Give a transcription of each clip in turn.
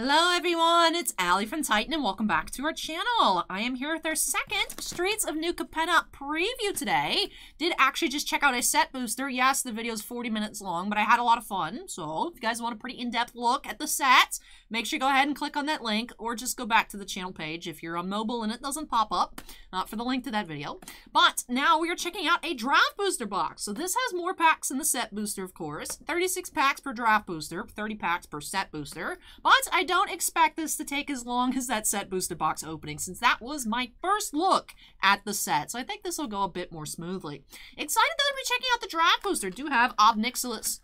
Hello everyone, it's Allie from Titan and welcome back to our channel. I am here with our second Streets of New Capenna preview today. Did actually just check out a set booster. Yes, the video is 40 minutes long, but I had a lot of fun. So if you guys want a pretty in-depth look at the set, make sure you go ahead and click on that link or just go back to the channel page if you're on mobile and it doesn't pop up for the link to that video. But now we are checking out a draft booster box. So this has more packs than the set booster, of course. 36 packs per draft booster, 30 packs per set booster. But I don't expect this to take as long as that set booster box opening, since that was my first look at the set. So I think this will go a bit more smoothly. Excited that we're checking out the draft booster. Do have Obnixilis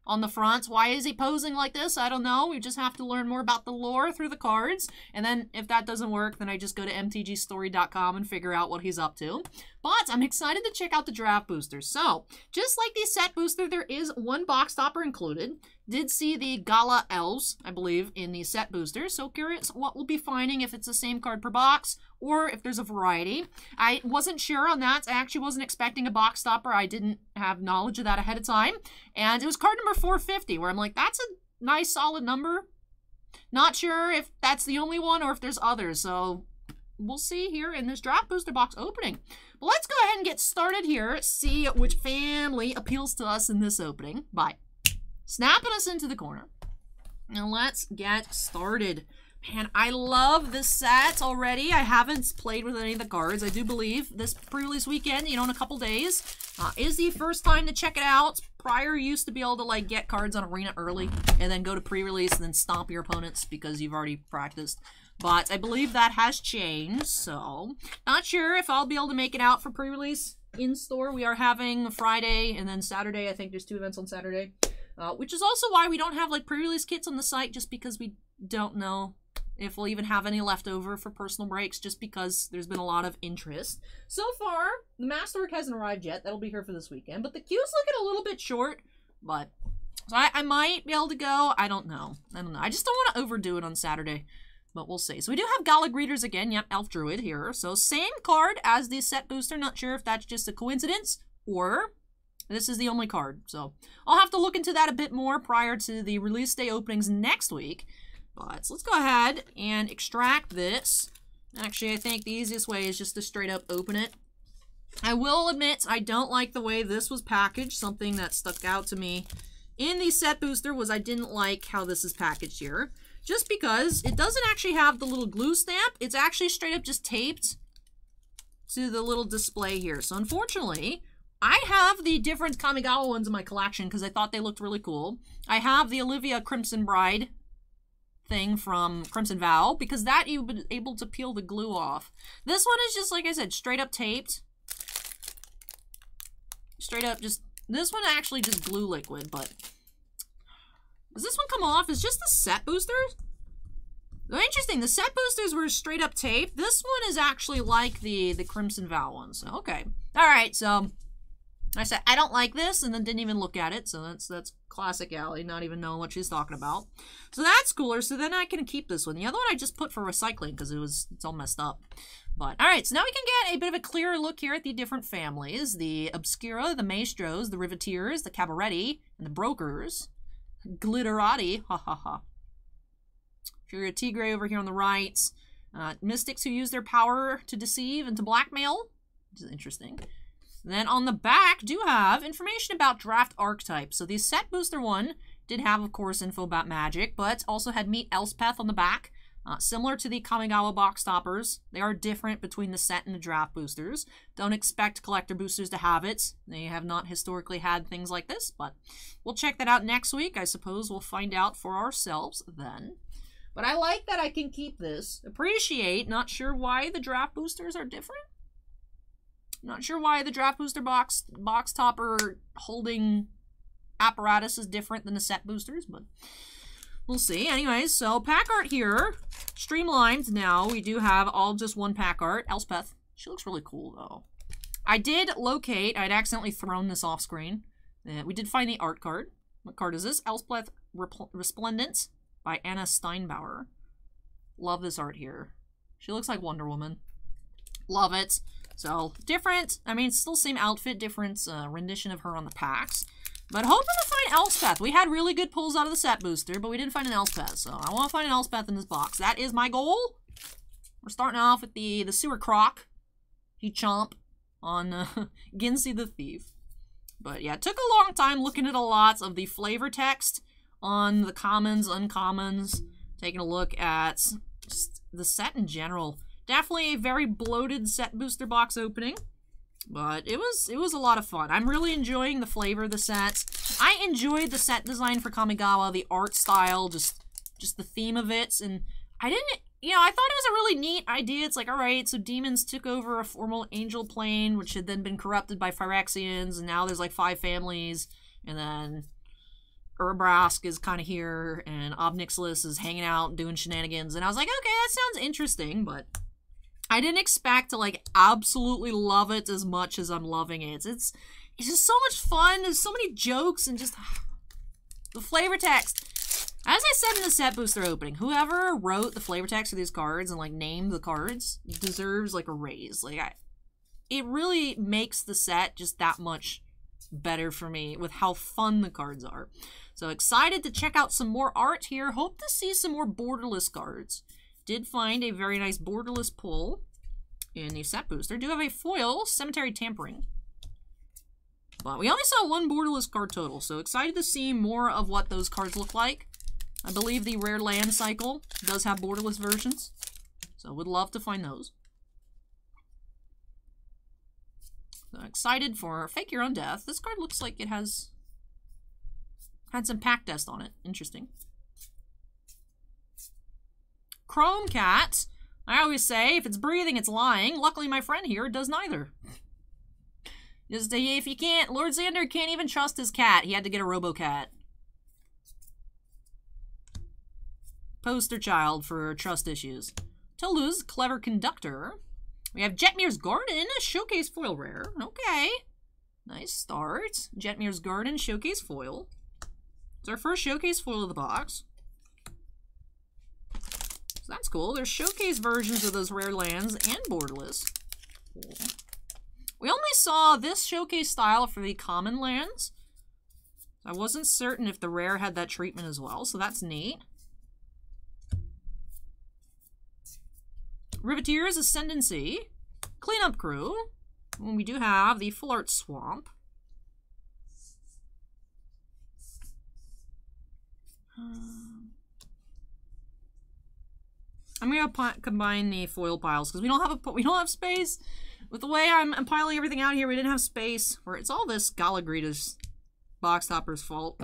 on the front. Why is he posing like this? I don't know. We just have to learn more about the lore through the cards. And then if that doesn't work, then I just go to mtgstory.com and figure out what he's up to. But I'm excited to check out the draft booster. So, just like the set booster, there is one box topper included. Did see the Gala Elves, I believe, in the set booster. So curious what we'll be finding, if it's the same card per box or if there's a variety. I wasn't sure on that. I actually wasn't expecting a box topper. I didn't have knowledge of that ahead of time. And it was card number 450, where I'm like, that's a nice solid number. Not sure if that's the only one or if there's others. So we'll see here in this draft booster box opening. But let's go ahead and get started here. See which family appeals to us in this opening by snapping us into the corner. Now let's get started. Man, I love this set already. I haven't played with any of the cards. I do believe this pre-release weekend, in a couple days, is the first time to check it out. Prior, you used to be able to, like, get cards on Arena early and then go to pre-release and then stomp your opponents because you've already practiced. But I believe that has changed, so not sure if I'll be able to make it out for pre-release in store. We are having Friday and then Saturday. I think there's 2 events on Saturday. Which is also why we don't have, like, pre-release kits on the site, just because we don't know if we'll even have any left over for personal breaks, just because there's been a lot of interest. So far, the Masterwork hasn't arrived yet. That'll be here for this weekend. But the queue's looking a little bit short, but so I might be able to go. I don't know. I just don't want to overdo it on Saturday, but we'll see. So we do have Gala Greeters again. Yep, Elf Druid here. So same card as the set booster. Not sure if that's just a coincidence or this is the only card. So I'll have to look into that a bit more prior to the release day openings next week. But let's go ahead and extract this. Actually, I think the easiest way is just to straight up open it. I will admit I don't like the way this was packaged. Something that stuck out to me in the set booster was I didn't like how this is packaged here. Just because it doesn't actually have the little glue stamp. It's actually straight up just taped to the little display here. So unfortunately, I have the different Kamigawa ones in my collection because I thought they looked really cool. I have the Olivia Crimson Bride thing from Crimson Vow because that you've been able to peel the glue off. This one is just, like I said, straight up taped. Straight up just, this one actually just glue liquid, but does this one come off? Is just the set boosters? Oh, interesting, the set boosters were straight up taped. This one is actually like the Crimson Vow ones. So, okay. Alright, so I said, I don't like this, and then didn't even look at it, so that's classic Allie, not even knowing what she's talking about. So that's cooler, so then I can keep this one. The other one I just put for recycling, because it's all messed up. But, alright, so now we can get a bit of a clearer look here at the different families. The Obscura, the Maestros, the Riveteers, the Cabaretti, and the Brokers. Glitterati, ha ha ha. Furia Tigre over here on the right. Mystics who use their power to deceive and to blackmail, which is interesting. Then on the back, do have information about draft archetypes. So the set booster one did have, of course, info about magic, but also had Meet Elspeth on the back. Similar to the Kamigawa box toppers, they are different between the set and the draft boosters. Don't expect collector boosters to have it. They have not historically had things like this, but we'll check that out next week. I suppose we'll find out for ourselves then. But I like that I can keep this. Appreciate, not sure why the draft boosters are different. Not sure why the draft booster box topper holding apparatus is different than the set boosters, but we'll see. Anyways, so pack art here, streamlined now. We do have all just one pack art. Elspeth, she looks really cool though. I did locate, I'd accidentally thrown this off screen. We did find the art card. What card is this? Elspeth Resplendent by Anna Steinbauer. Love this art here. She looks like Wonder Woman. Love it. So, different, I mean, still same outfit, different rendition of her on the packs. But hoping to find Elspeth. We had really good pulls out of the set booster, but we didn't find an Elspeth. So I want to find an Elspeth in this box. That is my goal. We're starting off with the Sewer Croc. He chomp on Ginsey the Thief. But yeah, it took a long time looking at a lot of the flavor text on the commons, uncommons. Taking a look at just the set in general. Definitely a very bloated set booster box opening. But it was a lot of fun. I'm really enjoying the flavor of the sets. I enjoyed the set design for Kamigawa, the art style, just the theme of it. And I didn't, you know, I thought it was a really neat idea. It's like, alright, so demons took over a formal angel plane, which had then been corrupted by Phyrexians, and now there's like 5 families, and then Urbrask is kind of here, and Obnixilus is hanging out and doing shenanigans, and I was like, okay, that sounds interesting, but I didn't expect to, like, absolutely love it as much as I'm loving it. It's just so much fun, there's so many jokes, and just the flavor text. As I said in the set booster opening, whoever wrote the flavor text for these cards and, like, named the cards deserves, like, a raise. Like, it really makes the set just that much better for me with how fun the cards are. So excited to check out some more art here. Hope to see some more borderless cards. Did find a very nice borderless pull in the set booster. Do have a foil, Cemetery Tampering. But we only saw 1 borderless card total, so excited to see more of what those cards look like. I believe the Rare Land cycle does have borderless versions, so would love to find those. So excited for Fake Your Own Death. This card looks like it had some pack dust on it. Interesting. Chrome Cat. I always say, if it's breathing, it's lying. Luckily, my friend here does neither. Just if you can't, Lord Xander can't even trust his cat. He had to get a RoboCat. Poster child for trust issues. Toulouse, Clever Conductor. We have Jetmir's Garden, a showcase foil rare. Okay. Nice start. Jetmir's Garden, showcase foil. It's our first showcase foil of the box. So that's cool. There's showcase versions of those rare lands and borderless. Cool. We only saw this showcase style for the common lands. I wasn't certain if the rare had that treatment as well, so that's neat. Riveteer's Ascendancy, Cleanup Crew, and we do have the Full Art Swamp. I'm gonna combine the foil piles because we don't have space. With the way I'm piling everything out here, we didn't have space. Where it's all this Galagrita's box topper's fault.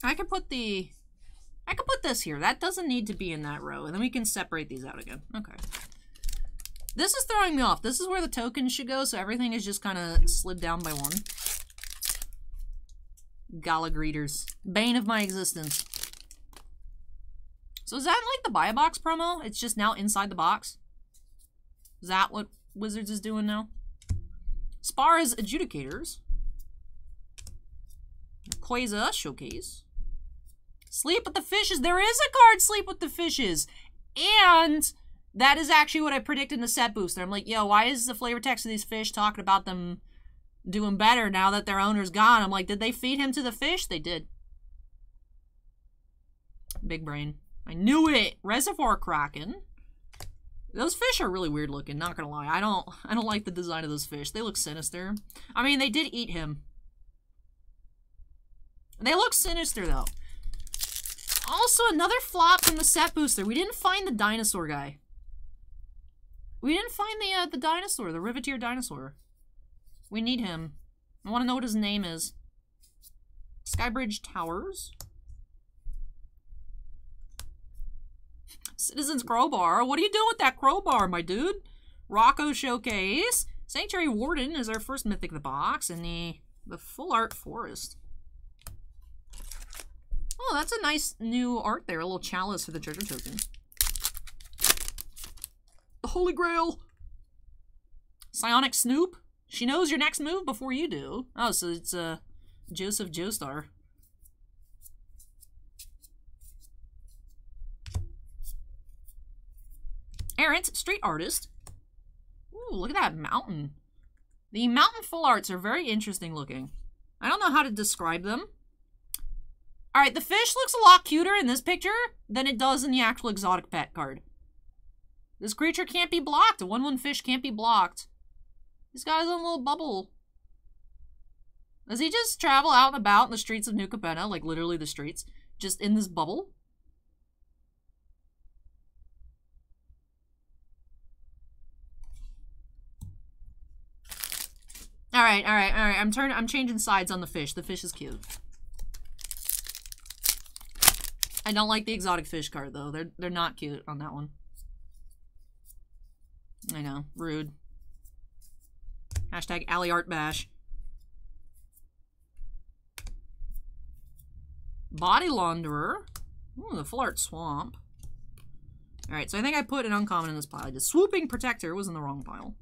I could put this here. That doesn't need to be in that row. And then we can separate these out again. Okay. This is throwing me off. This is where the tokens should go, so everything is just kind of slid down by 1. Galagreeters. Bane of my existence. So is that like the Buy a Box promo? It's just now inside the box? Is that what Wizards is doing now? Spara's Adjudicators. Quasar Showcase. Sleep with the Fishes. There is a card, Sleep with the Fishes. And that is actually what I predicted in the set booster. I'm like, yo, why is the flavor text of these fish talking about them doing better now that their owner's gone? I'm like, did they feed him to the fish? They did. Big brain. I knew it. Reservoir Kraken. Those fish are really weird looking, not gonna lie. I don't like the design of those fish. They look sinister. I mean, they did eat him. They look sinister though. Also, another flop from the set booster. We didn't find the dinosaur guy. We didn't find the dinosaur, the Riveteer dinosaur. We need him. I want to know what his name is. Skybridge Towers. Citizen's Crowbar. What are you doing with that crowbar, my dude? Rocco Showcase. Sanctuary Warden is our first mythic of the box. And the Full Art Forest. Oh, that's a nice new art there. A little chalice for the treasure token. The Holy Grail. Psionic Snoop. She knows your next move before you do. Oh, so it's Joseph Joestar. Errant Street Artist. Ooh, look at that mountain. The mountain full arts are very interesting looking. I don't know how to describe them. Alright, the fish looks a lot cuter in this picture than it does in the actual exotic pet card. This creature can't be blocked. A 1/1 fish can't be blocked. He's got his own little bubble. Does he just travel out and about in the streets of New Capenna, like literally the streets, just in this bubble? Alright. I'm changing sides on the fish. The fish is cute. I don't like the exotic fish card though. They're not cute on that one. I know. Rude. Hashtag AliArtBash. Body Launderer. Ooh, the Full Art Swamp. Alright, so I think I put an uncommon in this pile. I did. Swooping Protector was in the wrong pile.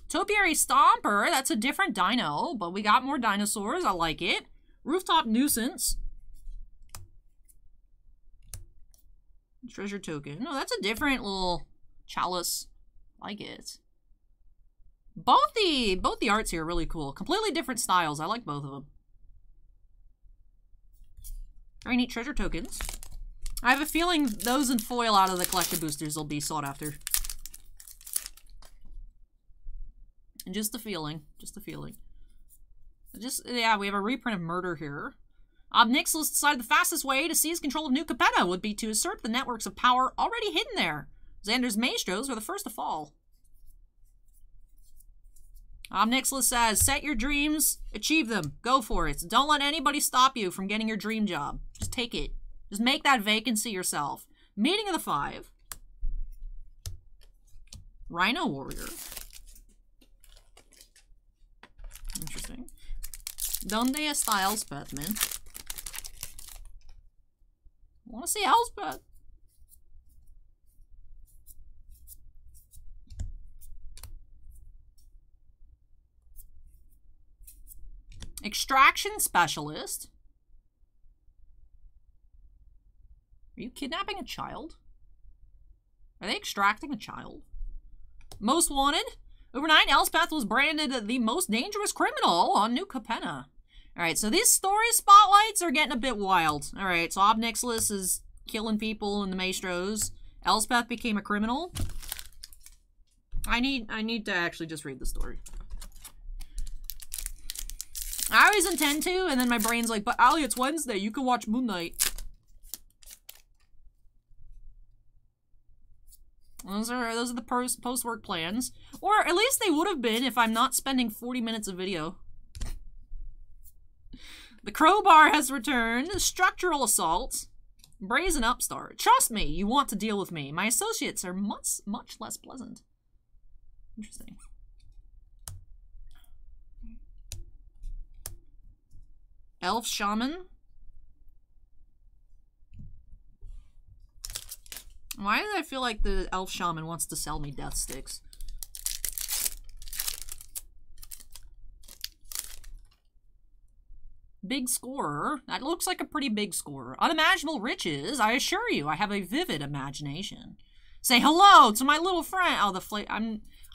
Topiary Stomper, that's a different dino, but we got more dinosaurs. I like it. Rooftop Nuisance. Treasure Token. No, that's a different little chalice. I like it. Both the arts here are really cool. Completely different styles. I like both of them. Very neat treasure tokens. I have a feeling those in foil out of the collected boosters will be sought after. Just a feeling. Just a feeling. Yeah, we have a reprint of Murder here. Obnixilis decided the fastest way to seize control of New Capenna would be to usurp the networks of power already hidden there. Xander's Maestros were the first to fall. Obnixilis says, set your dreams, achieve them, go for it. Don't let anybody stop you from getting your dream job. Just take it. Just make that vacancy yourself. Meeting of the Five. Rhino Warrior. Interesting. Donde está Elspeth, man? I want to see Elspeth. Extraction Specialist. Are you kidnapping a child? Are they extracting a child? Most Wanted. Overnight, Elspeth was branded the most dangerous criminal on New Capenna. Alright, so these story spotlights are getting a bit wild. Alright, so Obnixilis is killing people in the Maestros. Elspeth became a criminal. I need to actually just read the story. I always intend to, and then my brain's like, but Ali, it's Wednesday, you can watch Moon Knight. Those are the post-work plans. Or at least they would have been if I'm not spending 40 minutes of video. The Crowbar has returned. Structural Assault. Brazen Upstart. Trust me, you want to deal with me. My associates are much less pleasant. Interesting. Elf Shaman. Why do I feel like the Elf Shaman wants to sell me death sticks? Big Scorer. That looks like a pretty big scorer. Unimaginable Riches. I assure you, I have a vivid imagination. Say hello to my little friend. Oh,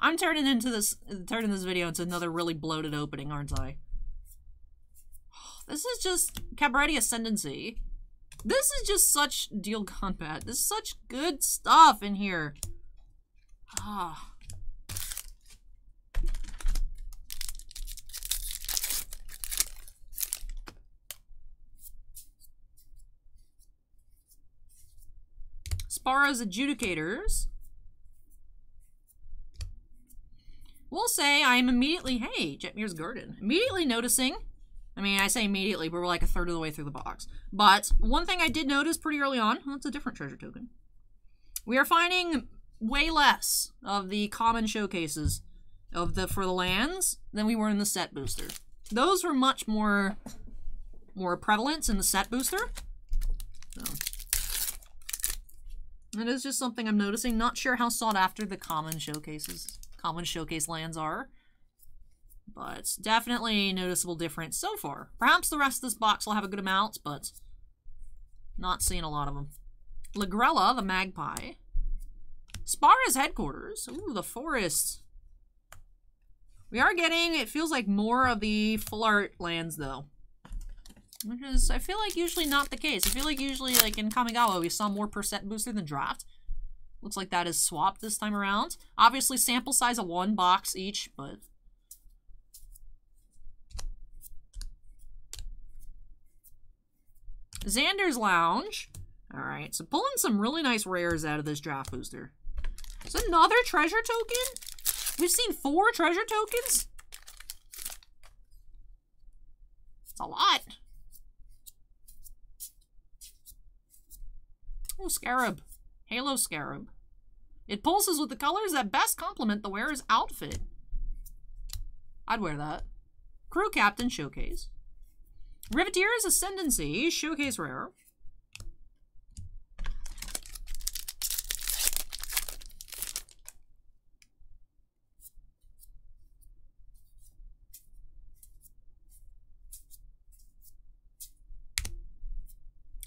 I'm turning this video into another really bloated opening, aren't I? This is just Cabaret Ascendancy. This is just such deal combat. This is such good stuff in here. Ah. Spara's Adjudicators. We'll say I am immediately, hey, Jetmir's Garden. Immediately noticing. I mean, I say immediately, but we're like a third of the way through the box. But one thing I did notice pretty early on, well, that's a different treasure token. We are finding way less of the common showcases for the lands than we were in the set booster. Those were much more prevalent in the set booster. So that is just something I'm noticing. Not sure how sought after the common showcase lands are. But it's definitely a noticeable difference so far. Perhaps the rest of this box will have a good amount, but not seeing a lot of them. Lagrella, the Magpie. Spara's Headquarters. Ooh, the Forest. We are getting, it feels like, more of the full art lands, though. Which is, I feel like, usually not the case. I feel like usually, like, in Kamigawa, we saw more per set booster than draft. Looks like that is swapped this time around. Obviously, sample size of 1 box each, but... Xander's Lounge. Alright, so pulling some really nice rares out of this draft booster. Is another treasure token? We've seen 4 treasure tokens? It's a lot. Oh, Scarab. Halo Scarab. It pulses with the colors that best complement the wearer's outfit. I'd wear that. Crew Captain Showcase. Riveteer's Ascendancy Showcase Rare.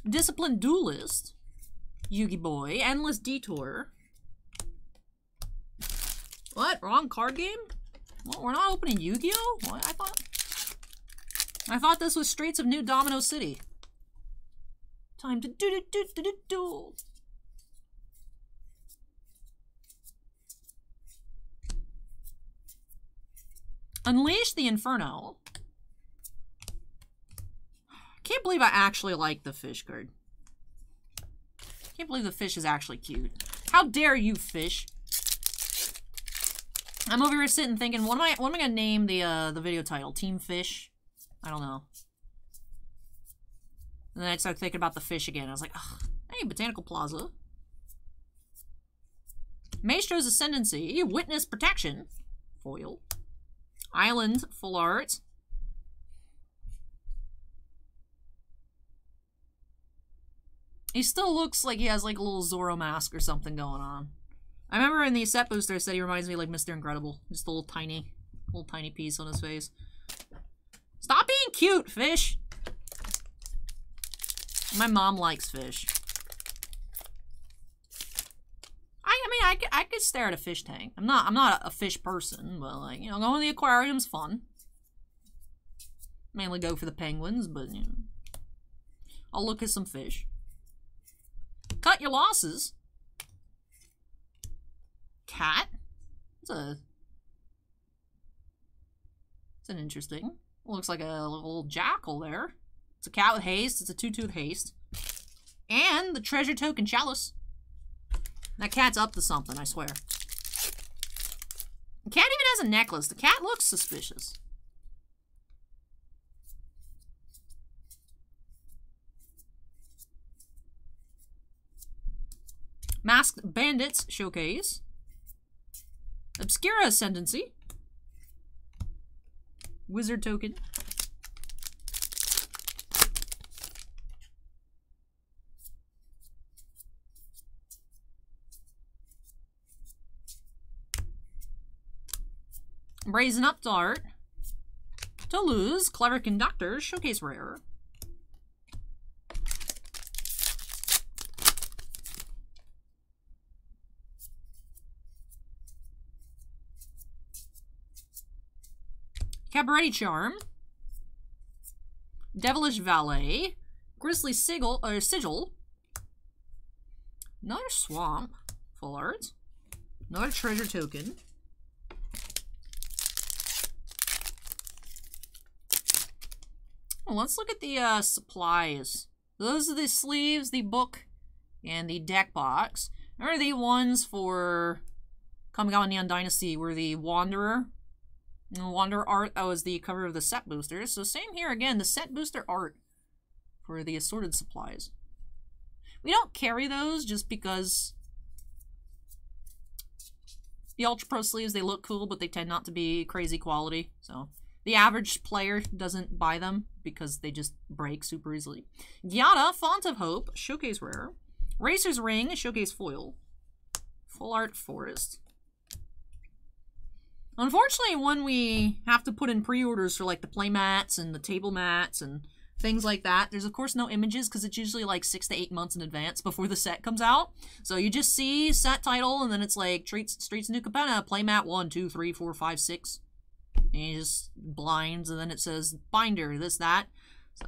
Disciplined Duelist. Yugi Boy. Endless Detour. What? Wrong card game? What? We're not opening Yu-Gi-Oh? What? I thought this was Streets of New Domino City. Time to do. Unleash the Inferno. Can't believe I actually like the fish card. Can't believe the fish is actually cute. How dare you, fish? I'm over here sitting thinking, what am I gonna name the video title? Team Fish? I don't know. And then I started thinking about the fish again. I was like, ugh. Hey, Botanical Plaza. Maestro's Ascendancy. Witness Protection. Foil. Island, full art. He still looks like he has like a little Zorro mask or something going on. I remember in the set booster I said he reminds me of like Mr. Incredible. Just a little tiny piece on his face. Stop being cute, fish! My mom likes fish. I mean, I could stare at a fish tank. I'm not a fish person, but like, you know, going to the aquarium's fun. Mainly go for the penguins, but you know, I'll look at some fish. Cut Your Losses. Cat. It's an interesting. Looks like a little jackal there. It's a cat with haste. It's a 2/2 with haste. And the treasure token Chalice. That cat's up to something, I swear. The cat even has a necklace. The cat looks suspicious. Masked Bandits Showcase. Obscura Ascendancy. Wizard Token. Brazen Up Dart. Toulouse, Clever Conductor, Showcase Rare. Cabaret Charm. Devilish Valet. Grizzly Sigil. Another Swamp. Full art. Another treasure token. Well, let's look at the supplies. Those are the sleeves, the book, and the deck box. Remember the ones for Kamigawa Neon Dynasty were the Wanderer. Wanderer art, that was the cover of the set boosters. So same here again, the set booster art for the assorted supplies. We don't carry those just because the Ultra Pro sleeves, they look cool, but they tend not to be crazy quality. So the average player doesn't buy them because they just break super easily. Gyata, Font of Hope, Showcase Rare. Racer's Ring, Showcase Foil. Full Art Forest. Unfortunately, when we have to put in pre-orders for, like, the play mats and the table mats and things like that, there's, of course, no images because it's usually, like, 6 to 8 months in advance before the set comes out. So you just see set title, and then it's, like, Streets of New Capenna, play mat 1, 2, 3, 4, 5, 6. And you just blinds, and then it says binder, this, that. So,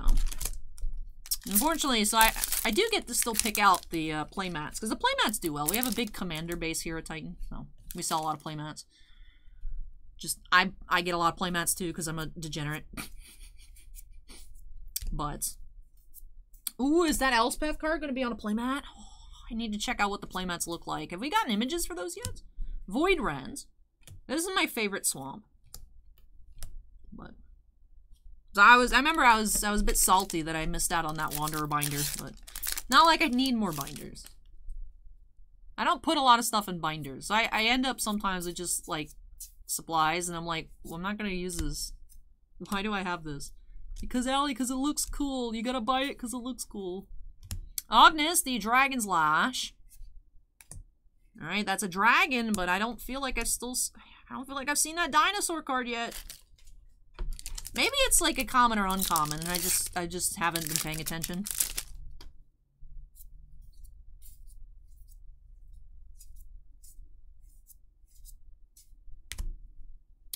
unfortunately, so I do get to still pick out the playmats, because the playmats do well. We have a big commander base here at Titan, so we sell a lot of playmats. Just, I get a lot of playmats too, because I'm a degenerate. But, ooh, is that Elspeth card going to be on a playmat? Oh, I need to check out what the playmats look like. Have we gotten images for those yet? Void Wrens. This is my favorite swamp. But so I remember I was a bit salty that I missed out on that Wanderer binder, but not like I need more binders. I don't put a lot of stuff in binders. I end up sometimes with just like supplies, and I'm like, well, I'm not gonna use this. Why do I have this? Because Allie, because it looks cool. You gotta buy it because it looks cool. Agnes, the Dragon's Lash. All right, that's a dragon, but I don't feel like I've seen that dinosaur card yet. Maybe it's like a common or uncommon, and I just haven't been paying attention.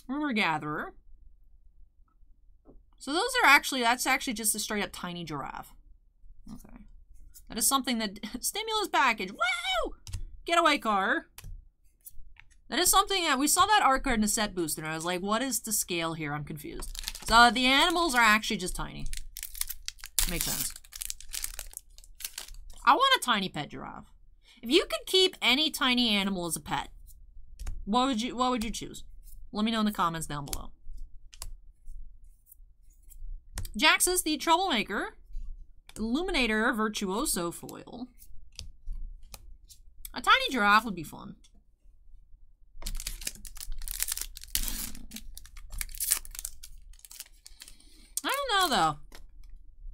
Rumor Gatherer. So those are actually, that's actually just a straight up tiny giraffe. Okay. That is something that, stimulus package, woo! Getaway car. That is something that, we saw that art card in the set booster, and I was like, what is the scale here? I'm confused. So the animals are actually just tiny. Makes sense. I want a tiny pet giraffe. If you could keep any tiny animal as a pet, what would you choose? Let me know in the comments down below. Jaxus, the Troublemaker. Illuminator Virtuoso foil. A tiny giraffe would be fun. I don't know, though.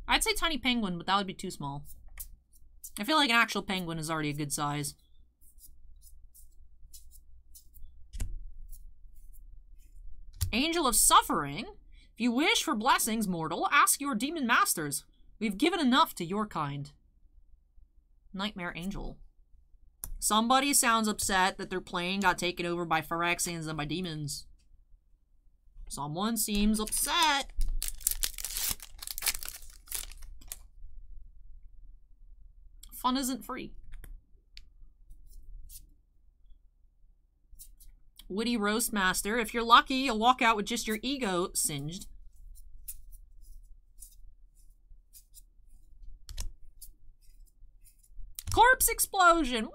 I'd say tiny penguin, but that would be too small. I feel like an actual penguin is already a good size. Angel of Suffering. If you wish for blessings, mortal, ask your demon masters. We've given enough to your kind. Nightmare Angel. Somebody sounds upset that their plane got taken over by Phyrexians and by demons. Someone seems upset. Fun isn't free. Witty Roast Master. If you're lucky, you'll walk out with just your ego singed. Corpse Explosion.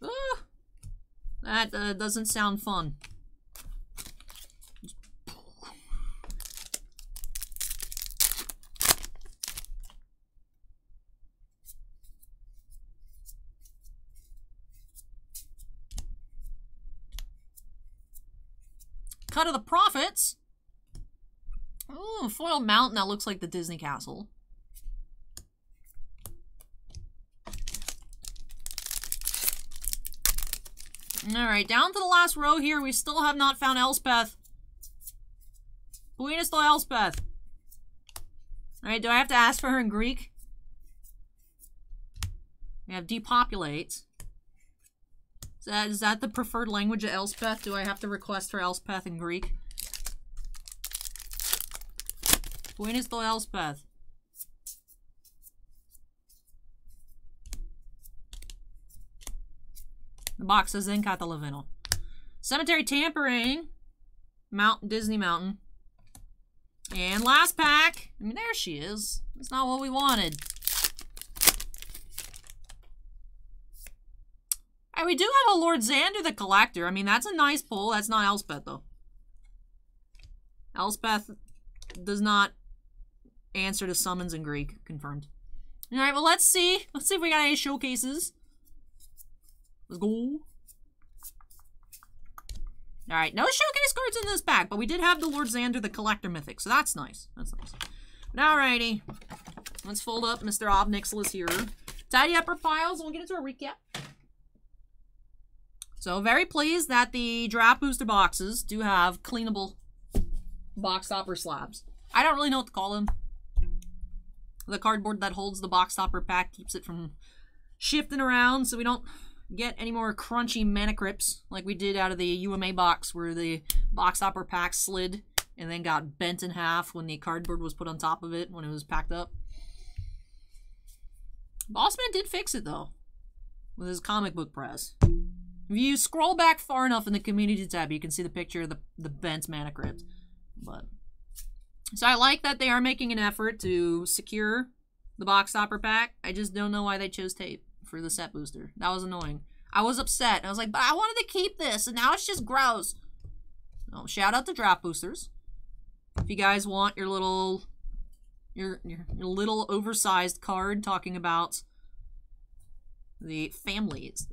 Woo! That doesn't sound fun. Cut of the Prophets. Ooh, foil mountain that looks like the Disney castle. Alright, down to the last row here. We still have not found Elspeth. Buenos to Elspeth. Alright, do I have to ask for her in Greek? We have depopulate. Is that the preferred language of Elspeth? Do I have to request for Elspeth in Greek? Buenos to Elspeth. The box says in Catalavino. Cemetery Tampering. Mountain, Disney Mountain. And last pack. I mean, there she is. That's not what we wanted. Hey, we do have a Lord Xander the Collector. I mean, that's a nice pull. That's not Elspeth, though. Elspeth does not answer to summons in Greek. Confirmed. Alright, well, let's see. Let's see if we got any showcases. Let's go. Alright, no showcase cards in this pack, but we did have the Lord Xander the Collector Mythic, so that's nice. That's nice. But alrighty. Let's fold up Mr. Obnixilis here. Tidy up our files, and we'll get into a recap. So very pleased that the draft booster boxes do have cleanable box topper slabs. I don't really know what to call them. The cardboard that holds the box topper pack keeps it from shifting around so we don't get any more crunchy mana crypts like we did out of the UMA box where the box topper pack slid and then got bent in half when the cardboard was put on top of it when it was packed up. Bossman did fix it though with his comic book press. If you scroll back far enough in the community tab, you can see the picture of the bent mana crypt. But so I like that they are making an effort to secure the box topper pack. I just don't know why they chose tape for the set booster. That was annoying. I was upset. I was like, but I wanted to keep this, and now it's just gross. So, shout out to draft boosters. If you guys want your little oversized card talking about the families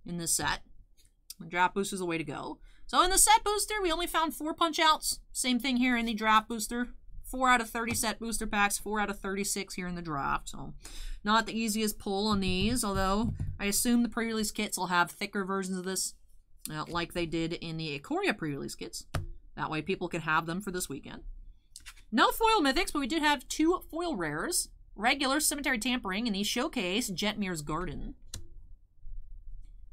in this set, the draft booster is the way to go. So in the set booster, we only found 4 punch-outs. Same thing here in the draft booster. 4 out of 30 set booster packs, 4 out of 36 here in the draft. So not the easiest pull on these, although I assume the pre-release kits will have thicker versions of this, like they did in the Ikoria pre-release kits. That way people can have them for this weekend. No foil mythics, but we did have 2 foil rares. Regular Cemetery Tampering and the Showcase Jetmir's Garden.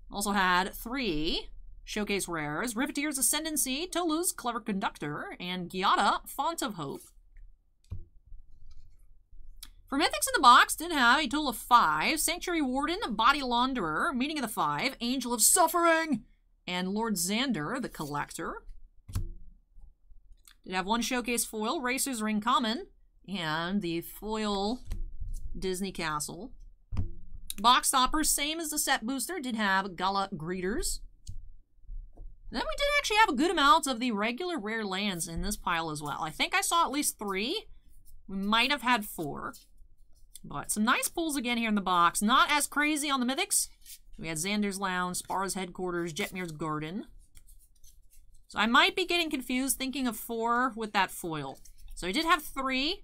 Also had 3 Showcase rares, Riveteer's Ascendancy, Tolu's Clever Conductor, and Gyata, Font of Hope. For Mythics in the box, did have a total of 5, Sanctuary Warden, Body Launderer, Meeting of the Five, Angel of Suffering, and Lord Xander, the Collector. Did have 1 Showcase foil, Racer's Ring Common, and the foil Disney Castle. Box toppers, same as the set booster, did have Gala Greeters. Then we did actually have a good amount of the regular rare lands in this pile as well. I think I saw at least 3. We might have had 4. But some nice pulls again here in the box. Not as crazy on the mythics. We had Xander's Lounge, Spara's Headquarters, Jetmir's Garden. So I might be getting confused thinking of 4 with that foil. So I did have 3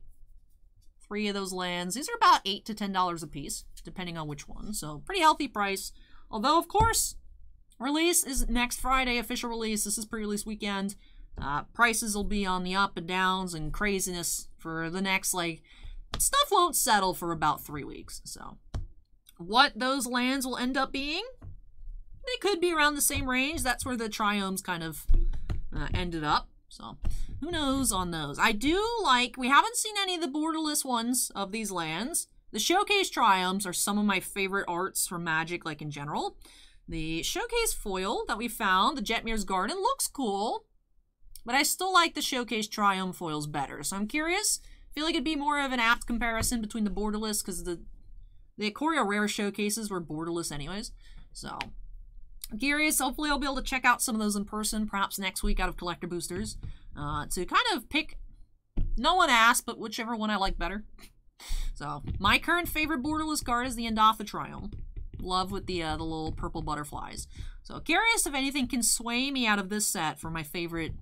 of those lands. These are about $8 to $10 a piece, depending on which one. So pretty healthy price. Although, of course, release is next Friday, official release. This is pre-release weekend. Prices will be on the up and downs and craziness for the next, stuff won't settle for about 3 weeks. So what those lands will end up being, they could be around the same range. That's where the Triomes kind of ended up. So who knows on those. I do like, we haven't seen any of the borderless ones of these lands. The Showcase Triomes are some of my favorite arts from Magic, in general. The Showcase foil that we found, the Jetmir's Garden, looks cool, but I still like the Showcase Triumph foils better. So I'm curious. I feel like it'd be more of an apt comparison between the borderless, because the Ikoria Rare Showcases were borderless anyways. So I'm curious. Hopefully I'll be able to check out some of those in person, perhaps next week out of collector boosters, to kind of pick, no one asked, but whichever one I like better. So my current favorite borderless card is the Endatha Triumph. Love with the little purple butterflies. So curious if anything can sway me out of this set for my favorite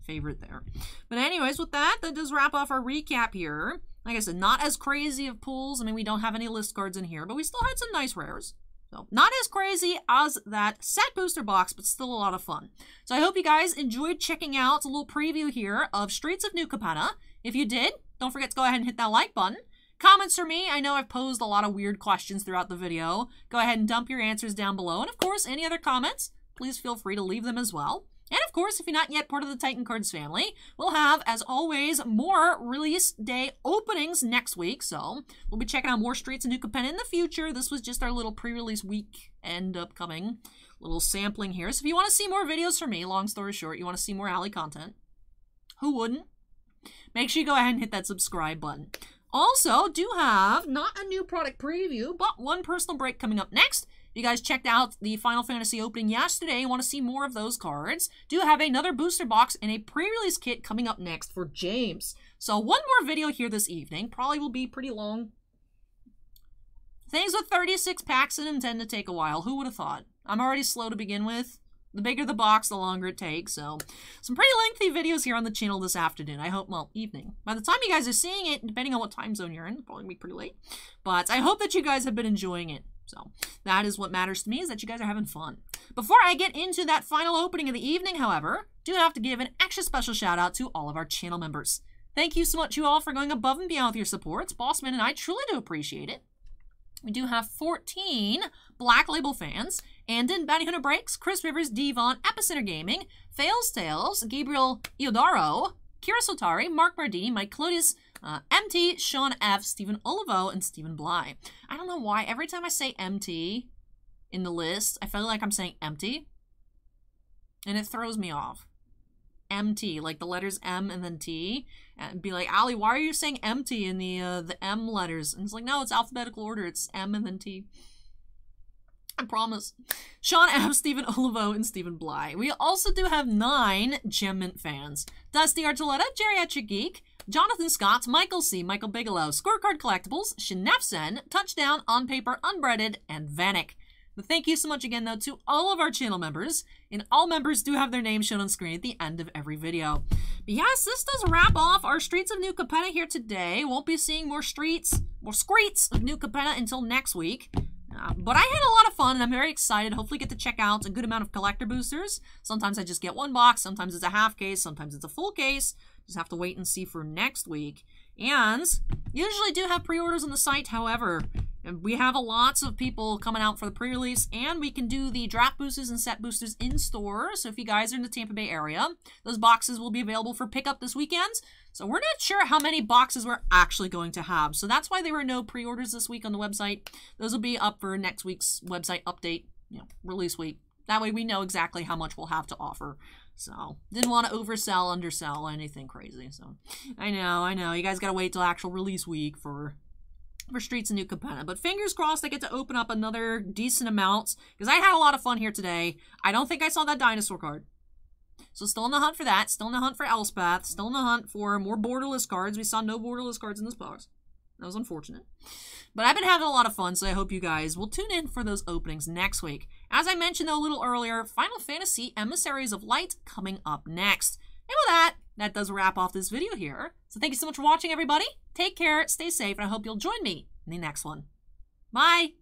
there. But anyways, with that does wrap off our recap here. Like I said, not as crazy of pulls. I mean, we don't have any list cards in here, but we still had some nice rares. So not as crazy as that set booster box, but still a lot of fun. So I hope you guys enjoyed checking out a little preview here of Streets of New Capenna. If you did, don't forget to go ahead and hit that like button. Comments for me. I know I've posed a lot of weird questions throughout the video. Go ahead and dump your answers down below. And of course, any other comments, please feel free to leave them as well. And of course, if you're not yet part of the Titan Cards family, we'll have, as always, more release day openings next week. So we'll be checking out more Streets of New Capenna in the future. This was just our little pre-release weekend upcoming little sampling here. So if you want to see more videos from me, long story short, you want to see more Alley content, who wouldn't? Make sure you go ahead and hit that subscribe button. Also, do have, not a new product preview, but one personal break coming up next. If you guys checked out the Final Fantasy opening yesterday and want to see more of those cards, do have another booster box and a pre-release kit coming up next for James. So one more video here this evening. Probably will be pretty long. Things with 36 packs in them tend to take a while. Who would have thought? I'm already slow to begin with. The bigger the box, the longer it takes. So some pretty lengthy videos here on the channel this afternoon. I hope, well, evening. By the time you guys are seeing it, depending on what time zone you're in, it'll probably be pretty late. But I hope that you guys have been enjoying it. So that is what matters to me, is that you guys are having fun. Before I get into that final opening of the evening, however, do have to give an extra special shout out to all of our channel members. Thank you so much, you all, for going above and beyond with your support. Bossman and I truly do appreciate it. We do have 14 Black Label fans. Andon, Bounty Hunter Breaks, Chris Rivers, Devon, Epicenter Gaming, Fails Tales, Gabriel Iodaro, Kira Sotari, Mark Bardini, Mike Clodius, MT, Sean F, Stephen Olivo, and Stephen Bly. I don't know why, every time I say MT in the list, I feel like I'm saying empty, and it throws me off. MT, like the letters M and then T, and be like, Allie, why are you saying empty in the M letters? And it's like, no, it's alphabetical order, it's M and then T. I promise. Sean F, Stephen Olivo, and Stephen Bly. We also do have 9 Gem Mint fans. Dusty Archuleta, Geriatric Geek, Jonathan Scott, Michael C, Michael Bigelow, Scorecard Collectibles, Shinefsen, Touchdown, On Paper, Unbreaded, and Vanek. But thank you so much again, though, to all of our channel members. And all members do have their names shown on screen at the end of every video. But yes, this does wrap off our Streets of New Capenna here today. Won't be seeing more screets of New Capenna until next week. But I had a lot of fun, and I'm very excited. Hopefully get to check out a good amount of collector boosters. Sometimes I just get one box, sometimes it's a half case, sometimes it's a full case. Just have to wait and see for next week. And usually do have pre-orders on the site, however. And we have lots of people coming out for the pre-release, and we can do the draft boosters and set boosters in store. So if you guys are in the Tampa Bay area, those boxes will be available for pickup this weekend. So we're not sure how many boxes we're actually going to have. So that's why there were no pre-orders this week on the website. Those will be up for next week's website update, release week. That way we know exactly how much we'll have to offer. So, didn't want to oversell, undersell, anything crazy. So, I know. You guys got to wait till actual release week for Streets of New Capenna. But fingers crossed I get to open up another decent amount, because I had a lot of fun here today. I don't think I saw that dinosaur card. So still in the hunt for that. Still in the hunt for Elspeth. Still in the hunt for more borderless cards. We saw no borderless cards in this box. That was unfortunate. But I've been having a lot of fun, so I hope you guys will tune in for those openings next week. As I mentioned, though, a little earlier, Final Fantasy Emissaries of Light coming up next. And with that does wrap off this video here. So thank you so much for watching, everybody. Take care, stay safe, and I hope you'll join me in the next one. Bye!